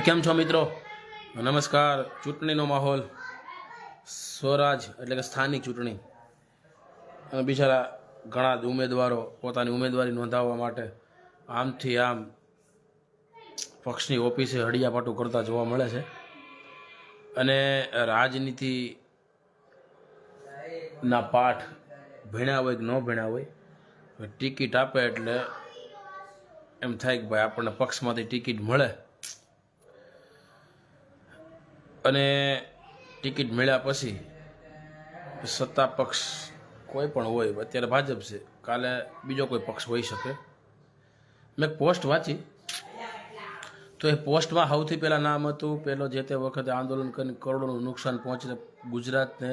કેમ છો મિત્રો? નમસ્કાર. ચૂંટણીનો માહોલ, સ્વરાજ એટલે કે સ્થાનિક ચૂંટણી, અને બિચારા ઘણા ઉમેદવારો પોતાની ઉમેદવારી નોંધાવવા માટે આમથી આમ પક્ષની ઓફિસે હડિયાપાટું કરતા જોવા મળે છે. અને રાજનીતિના પાઠ ભણ્યા હોય કે ન ભણ્યા હોય, ટિકિટ આપે એટલે એમ થાય કે ભાઈ આપણને પક્ષમાંથી ટિકિટ મળે. અને ટિકિટ મળ્યા પછી સત્તા પક્ષ કોઈ પણ હોય, અત્યારે ભાજપ છે, કાલે બીજો કોઈ પક્ષ હોઈ શકે. મેં એક પોસ્ટ વાંચી, તો એ પોસ્ટમાં સૌથી પહેલાં નામ હતું, પહેલો જે તે વખતે આંદોલન કરીને કરોડોનું નુકસાન પહોંચીને ગુજરાતને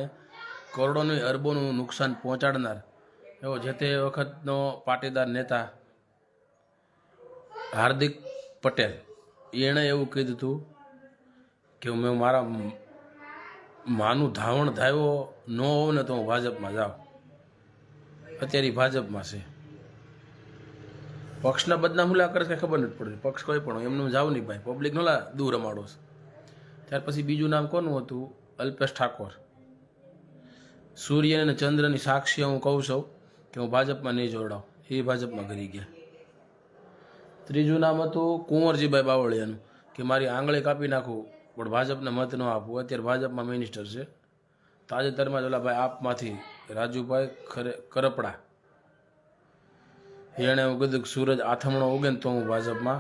કરોડોનું અરબોનું નુકસાન પહોંચાડનાર એવો જે તે વખતનો પાટીદાર નેતા હાર્દિક પટેલ, એણે એવું કીધું હતું કે મેં મારા માનું ધાવણ ધાવ્યો ન હોવ ને તો હું ભાજપમાં જાઉં. અત્યારે ભાજપમાં છે. પક્ષના બદનામ હુલા કરે છે ખબર નથી પડતી. પક્ષ કોઈ પણ એમનું જાવ નહીં ભાઈ, પબ્લિક નોલા દૂર રમાડો છે. ત્યાર પછી બીજું નામ કોનું હતું? અલ્પેશ ઠાકોર. સૂર્ય અને ચંદ્રની સાક્ષી હું કહું છું કે હું ભાજપમાં નહીં જોડાઉં, એ ભાજપમાં કરી ગયા. ત્રીજું નામ હતું કુંવરજીભાઈ બાવળિયાનું કે મારી આંગળી કાપી નાખું પણ ભાજપને મત ન આપવું. અત્યારે ભાજપમાં મિનિસ્ટર છે. તાજેતરમાં જ ઓલા ભાઈ આપમાંથી રાજુભાઈ કરપડા, એણે એવું કીધું કે સૂરજ આથમણો ઉગે ને તો હું ભાજપમાં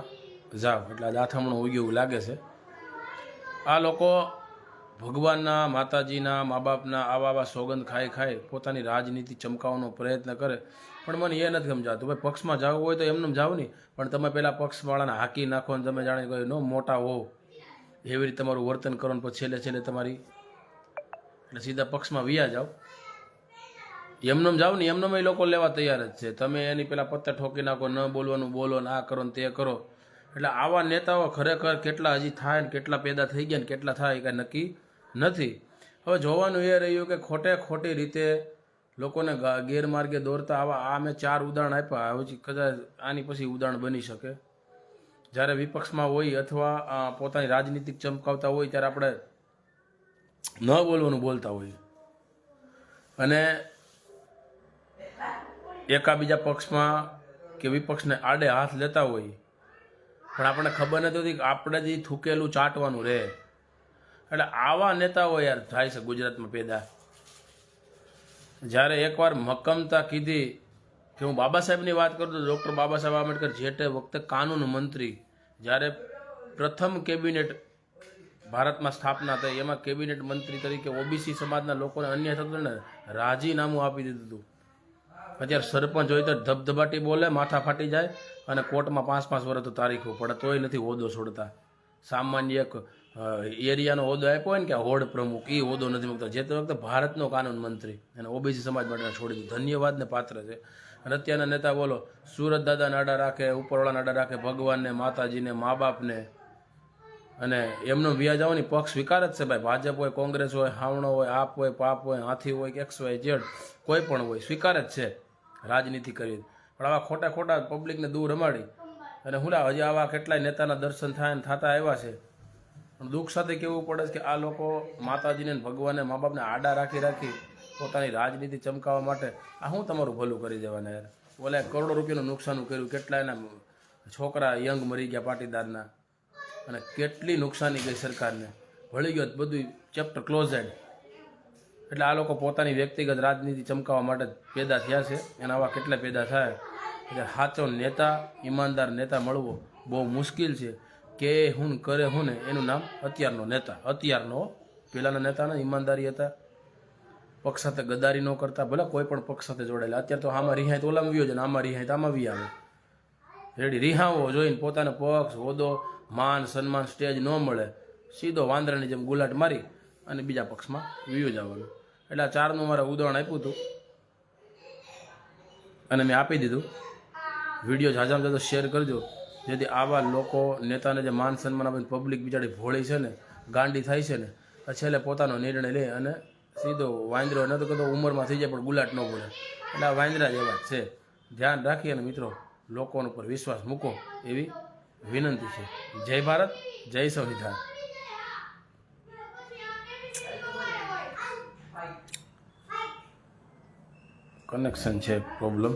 જાઉં. એટલે આજે આથમણો ઉગ્યો એવું લાગે છે. આ લોકો ભગવાનના, માતાજીના, મા બાપના આવા સોગંદ ખાઈ પોતાની રાજનીતિ ચમકાવવાનો પ્રયત્ન કરે. પણ મને એ નથી સમજાતું, ભાઈ પક્ષમાં જવું હોય તો એમને જાવ નહીં, પણ તમે પહેલાં પક્ષવાળાને હાકી નાખો ને તમે જાણે કોઈ ન મોટા હોવ એવી રીતે તમારું વર્તન કરો ને પછી છેલ્લે તમારી એટલે સીધા પક્ષમાં વિયા જાઓ. એમનેમ જાઓ ને એમનેમ એ લોકો લેવા તૈયાર જ છે. તમે એની પેલા પત્તા ઠોકી નાખો, ન બોલવાનું બોલો ને આ કરો ને તે કરો. એટલે આવા નેતાઓ ખરેખર કેટલા હજી થાય ને કેટલા પેદા થઈ ગયા ને કેટલા થાય એ કાંઈ નક્કી નથી. હવે જોવાનું એ રહ્યું કે ખોટી રીતે લોકોને ગેરમાર્ગે દોરતા આવા મેં 4 ઉદાહરણ આપ્યા. હવે કદાચ આની પછી ઉદાહરણ બની શકે. જ્યારે વિપક્ષમાં હોય અથવા પોતાની રાજનીતિક ચમકાવતા હોય ત્યારે આપણે ન બોલવાનું બોલતા હોઈએ અને એકાબીજા પક્ષમાં કે વિપક્ષને આડે હાથ લેતા હોય, પણ આપણને ખબર નથી હોતી કે આપણે જ થૂકેલું ચાટવાનું રહે. એટલે આવા નેતાઓ યાર થાય છે ગુજરાતમાં પેદા. જ્યારે એકવાર મક્કમતા કીધી કે હું બાબા સાહેબની વાત કરું તો ડૉક્ટર બાબા સાહેબ આંબેડકર જે તે વખતે કાનૂન મંત્રી, જ્યારે પ્રથમ કેબિનેટ ભારતમાં સ્થાપના થઈ, એમાં કેબિનેટ મંત્રી તરીકે ઓબીસી સમાજના લોકોને અન્યાય થતો ને રાજીનામું આપી દીધું હતું. અત્યારે સરપંચ હોય તો ધબધબાટી બોલે, માથા ફાટી જાય અને કોર્ટમાં 5-5 વર્ષ તો તારીખો પડે તોય નથી હોદ્દો છોડતા. સામાન્ય એક એરિયાનો હોદ્દો આપ્યો હોય ને કે હોડ પ્રમુખ, એ હોદ્દો નથી મૂકતા. જે તે વખતે ભારતનો કાનૂન મંત્રી અને ઓબીસી સમાજ માટે છોડી દીધું. ધન્યવાદને પાત્ર છે. અને અત્યારના નેતા બોલો, સુરત દાદાને આડા રાખે, ઉપરવાળાને આડા રાખે, ભગવાનને, માતાજીને, મા બાપને, અને એમનો વ્યાજ આવવાની પક્ષ સ્વીકાર જ છે ભાઈ. ભાજપ હોય, કોંગ્રેસ હોય, હાવણો હોય, આપ હોય, પાપ હોય, હાથી હોય, XYZ કોઈ પણ હોય, સ્વીકાર જ છે રાજનીતિ કરી. પણ આવા ખોટા પબ્લિકને દૂર રમાડી અને હજી આવા કેટલાય નેતાના દર્શન થાય ને થતા આવ્યા છે. પણ દુઃખ સાથે કહેવું પડે છે કે આ લોકો માતાજીને, ભગવાનને, મા બાપને આડા રાખી પોતાની રાજનીતિ ચમકાવવા માટે આ શું તમારું ભલું કરી દેવાના યાર. ઓલા કરોડો રૂપિયાનું નુકસાન કર્યું, કેટલા એના છોકરા યંગ મરી ગયા પાટીદારના, અને કેટલી નુકસાની ગઈ સરકારને. ભળી ગયો બધું ચેપ્ટર ક્લોઝેડ. એટલે આ લોકો પોતાની વ્યક્તિગત રાજનીતિ ચમકાવવા માટે પેદા થયા છે. અને આવા કેટલા પેદા થાય એટલે સાચો નેતા, ઈમાનદાર નેતા મળવો બહુ મુશ્કેલ છે. કે હું કરે હું ને એનું નામ અત્યારનો નેતા. અત્યારનો પહેલાંના નેતાના ઈમાનદારી હતા, પક્ષ સાથે ગદ્દારી ન કરતા, ભલે કોઈ પણ પક્ષ સાથે જોડાયેલા. અત્યારે તો આમાં રિહાય તો ઓલામાં વ્યો છે ને આમાં રિહાય તો આમાં વી આવે. રેડી રિહાવો જોઈને પોતાનો પક્ષ, હોદ્દો, માન સન્માન, સ્ટેજ ન મળે, સીધો વાંદરાની જેમ ગુલાટ મારી અને બીજા પક્ષમાં વિયો જવાનું. એટલે આ 4નું મારે ઉદાહરણ આપ્યું હતું અને મેં આપી દીધું. વિડીયો ઝાઝામાં ઝાઝો શેર કરજો, જેથી આવા લોકો નેતાને જે માન સન્માન આપે, પબ્લિક બિચારી ભોળી છે ને, ગાંડી થાય છે ને, છેલ્લે પોતાનો નિર્ણય લે અને સીધો વાંદરો ન તો કહેતો ઉંમરમાં થઈ જાય પણ ગુલાટ ન બોલે. એટલે આ વાંદરા જેવા જ છે. ધ્યાન રાખીએ અને મિત્રો લોકોનો પર વિશ્વાસ મૂકો એવી વિનંતી છે. જય ભારત, જય સંવિધાન. કનેક્શન છે પ્રોબ્લેમ.